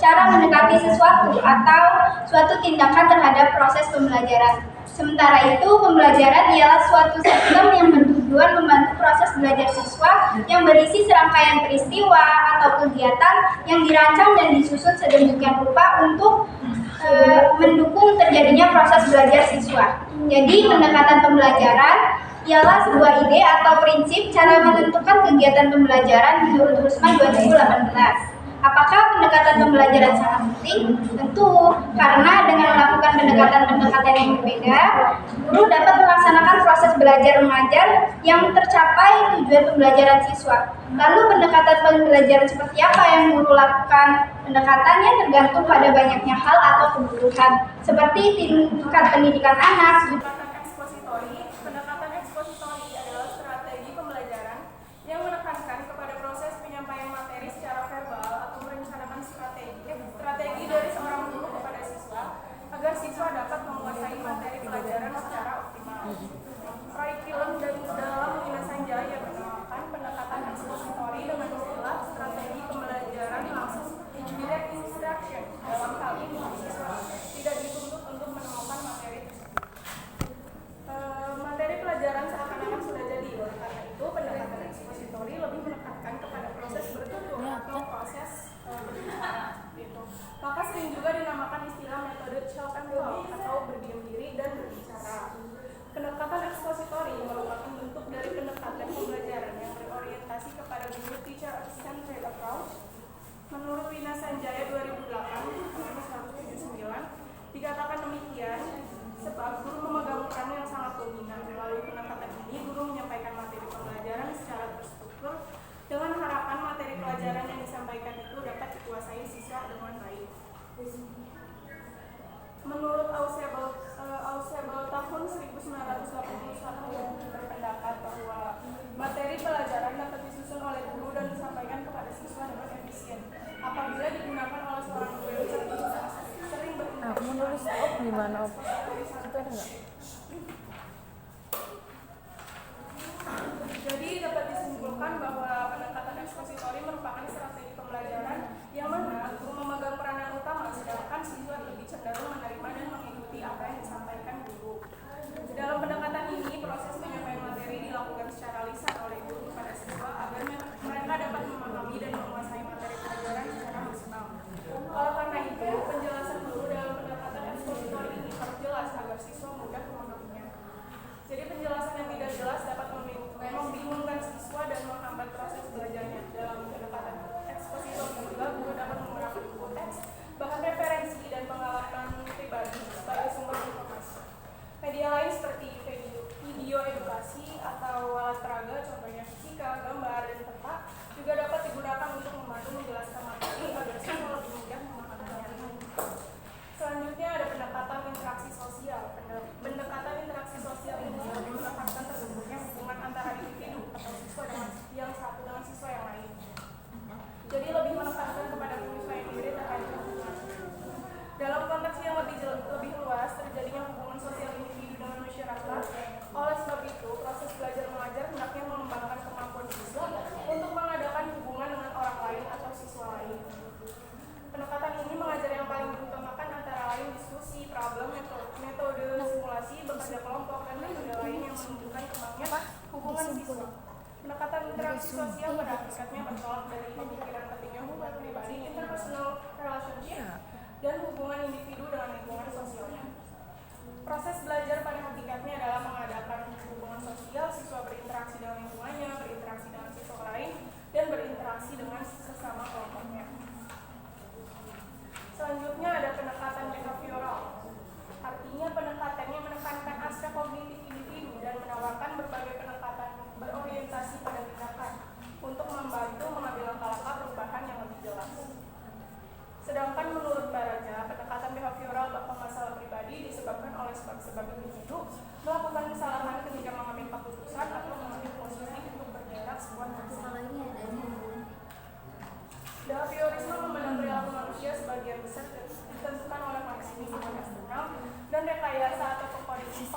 cara mendekati sesuatu atau suatu tindakan terhadap proses pembelajaran. Sementara itu, pembelajaran ialah suatu sistem yang bertujuan membantu proses belajar siswa yang berisi serangkaian peristiwa atau kegiatan yang dirancang dan disusun sedemikian rupa untuk mendukung terjadinya proses belajar siswa. Jadi, pendekatan pembelajaran ialah sebuah ide atau prinsip cara menentukan kegiatan pembelajaran menurut Rusman 2018. Apakah pendekatan pembelajaran sangat penting? Tentu, karena dengan melakukan pendekatan-pendekatan yang berbeda, guru dapat melaksanakan proses belajar mengajar yang tercapai tujuan pembelajaran siswa. Lalu pendekatan pembelajaran seperti apa yang guru lakukan? Pendekatannya tergantung pada banyaknya hal atau kebutuhan, seperti tingkat pendidikan anak. Pendekatan ekspositori adalah strategi pembelajaran yang menekankan kepada proses penyampaian materi secara verbal atau merencanakan strategi dari seorang guru kepada siswa agar siswa dapat menguasai materi pelajaran secara optimal. Curriculum dan dalam Wina Sanjaya menamakan pendekatan ekspositori dengan istilah strategi pembelajaran langsung direct instruction. Dalam hal ini, siswa tidak dituntut untuk menemukan materi tersebut. Materi pelajaran seakan-akan sudah jadi, oleh karena itu pendekatan ekspositori lebih menekankan kepada proses bertutur atau proses berbicara. Maka sering juga dinamakan istilah metode show and tell atau berdiam diri dan berbicara. Pendekatan ekspositori merupakan bentuk dari pendekatan pembelajaran yang berorientasi kepada guru teacher-centered approach. Menurut Wina Sanjaya 2008, halaman 179, dikatakan demikian sebab guru memegang peran yang sangat dominan. Melalui pendekatan ini, guru menyampaikan materi pembelajaran secara terstruktur dengan harapan materi pelajaran yang disampaikan itu dapat dikuasai siswa dengan baik. Menurut Ausable tahun 1981 berpendapat bahwa materi pelajaran dapat disusun oleh guru dan disampaikan kepada siswa dengan efisien apabila digunakan oleh seorang guru yang sering berinteraksi. Menulis gimana itu ada nggak? Jadi dapat disimpulkan bahwa pendekatan ekspositori merupakan strategi pembelajaran yang mana guru memegang peranan utama, sedangkan siswa lebih cenderung menerima dan mengikuti apa yang disampaikan guru. Dalam pendekatan ini, proses penyampaian materi dilakukan secara lisan oleh guru kepada siswa agar mereka dapat memahami dan menguasai materi pelajaran secara maksimal. Oleh karena itu, penjelasan guru dalam pendekatan ekspositori ini perjelas agar siswa mudah memahaminya. Jadi penjelasan yang tidak jelas dapat membingungkan siswa dan menghambat proses belajarnya. Dalam pendekatan ekspositori juga guru dapat menggunakan buku teks, bahan referensi dan pengalaman pribadi sebagai sumber informasi. Media lain seperti video edukasi atau alat peraga, contohnya fisika, gambar, dan peta, juga dapat digunakan untuk membantu menjelaskan materi agar siswa lebih mudah memahaminya. Selanjutnya ada pendekatan interaksi sosial. Pendekatan interaksi sosial ini menekankan terbentuknya hubungan antara individu atau siswa yang satu dengan siswa yang lain. Jadi lebih menekankan kepada penyesuaian diri terhadap hubungan. Dalam konteks yang lebih luas, terjadinya hubungan sosial individu dengan masyarakat. Oleh sebab itu, proses belajar mengajar hendaknya mengembangkan kemampuan siswa untuk mengadakan hubungan dengan orang lain atau siswa lain. Pendekatan ini mengajar yang paling diutamakan antara lain diskusi, problem, metode simulasi, bekerja kelompok, dan metode lain yang menunjukkan kembangnya hubungan siswa. Pendekatan interaksi sosial pada hakikatnya bertolak dari pemikiran pentingnya hubungan pribadi, interpersonal relationship, dan hubungan individu dengan lingkungan sosialnya. Proses belajar pada hakikatnya adalah mengadakan hubungan sosial, siswa berinteraksi dengan lingkungannya, berinteraksi dengan siswa lain, dan berinteraksi dengan sesama kelompoknya. Selanjutnya ada pendekatan behavioral. Artinya pendekatan yang menekankan aspek kognitif individu dan menawarkan berbagai pendekatan berorientasi pada tindakan untuk membantu mengambil langkah-langkah perubahan yang lebih jelas. Sedangkan menurut Baraja, pendekatan behavioral bab masalah pribadi disebabkan oleh sebab-sebab individu melakukan kesalahan ketika mengambil keputusan atau mengambil posisi untuk bergerak sebuah masalah. Behaviorisme memandang perilaku manusia sebagian besar ditentukan oleh koneksi lingkungan eksternal dan rekayasa atau kondisi